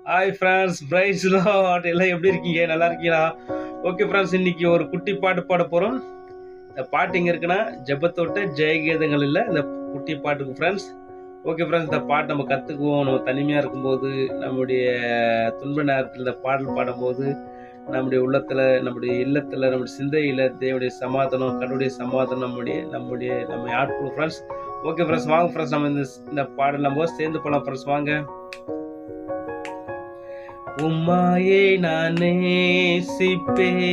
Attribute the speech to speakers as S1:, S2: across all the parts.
S1: Hi friends, price Lord. எல்லாம் எப்படி இருக்கீங்க? நல்லா இருக்கீங்களா? ஓகே ஃப்ரெண்ட்ஸ், இன்னைக்கு ஒரு குட்டி பாட்டு பாட போகிறோம். இந்த பாட்டு எங்கே இருக்குன்னா, ஜெபத்தோட்ட ஜெயகீதங்கள் இல்லை, இந்த குட்டி பாட்டுக்கு ஃப்ரெண்ட்ஸ். ஓகே ஃப்ரெண்ட்ஸ், இந்த பாட்டு நம்ம கற்றுக்குவோம். நம்ம தனிமையாக இருக்கும்போது, நம்முடைய துன்ப நேரத்தில் இந்த பாடல் பாடும்போது, நம்முடைய உள்ளத்தில், நம்முடைய இல்லத்தில், நம்முடைய சிந்தையில் தேவனுடைய சமாதானம், கடவுளுடைய சமாதானம் நம்ம ஆட்களும் ஃப்ரெண்ட்ஸ். ஓகே ஃப்ரெண்ட்ஸ், வாங்க ஃப்ரெண்ட்ஸ், நம்ம இந்த பாடல் நம்ம சேர்ந்து போகலாம் ஃப்ரெண்ட்ஸ். வாங்க. உம்மாயே நான் நேசிப்பேன்,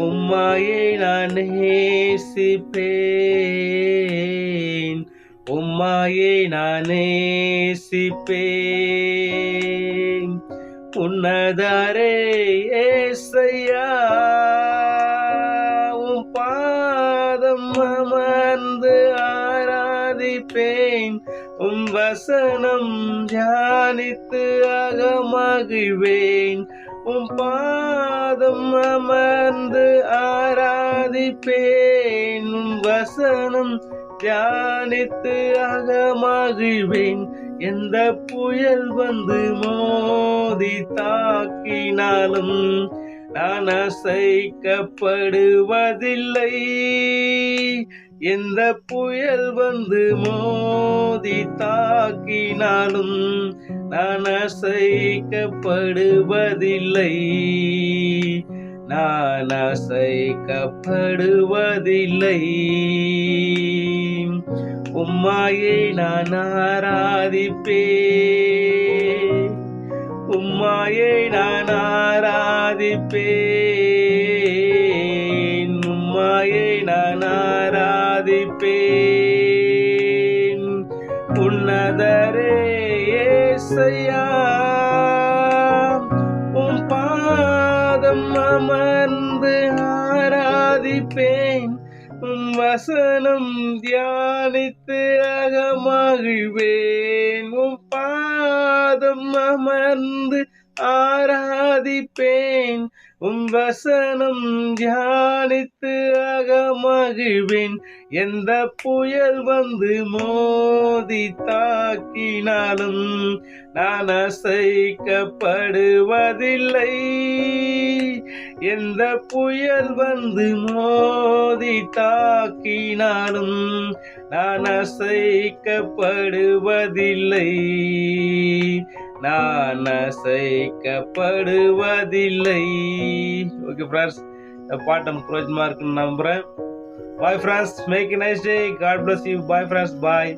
S1: உம்மாயே நான் நேசிப்பேன், உம்மாயே நான் நேசிப்பேன். உன்னதரே ஏசையா, உம் பாதம் அமர்ந்து ஆராதிப்பேன். உம் வசனம் தியானித்து அகமகிழ்வேன். உம் பாதம் அமர்ந்து ஆராதிப்பேன். உம் வசனம் தியானித்து அகமகிழ்வேன். எந்த புயல் வந்து மோதி தாக்கினாலும் நான் அசைக்கப்படுவதில்லை. எந்த புயல் வந்து மோதி தாக்கினாலும் நான் அசைக்கப்படுவதில்லை. நான் அசைக்கப்படுவதில்லை. உம்மாயை நான் ஆராதிப்பேன், உம்மாயை நான் ஆராதிப்பேன், உம்மாயை நான் ஆராதிப்பேன். உன்னதரே ஏசையா, உம் பாதம் அமர்ந்து ஆராதிப்பேன். உம் வசனம் தியானித்து அகமகிழ்வேன். உம் பாதம் அமர்ந்து ஆராதிப்பேன். உம் வசனம் தியானித்து அகமகிழ்வேன். எந்த புயல் வந்து மோதி தாக்கினாலும் நான் அசைக்கப்படுவதில்லை. எந்த புயல் வந்து மோதி தாக்கினாலும் நான் அசைக்கப்படுவதில்லை. நான் அசைக்கப்படுவதில்லை. ஓகே ஃப்ரெண்ட்ஸ், இந்த பாட்டு நமக்கு பிரோஜனமா இருக்குன்னு நம்புறேன். Bye friends, make a nice day. God bless you. Bye friends, bye.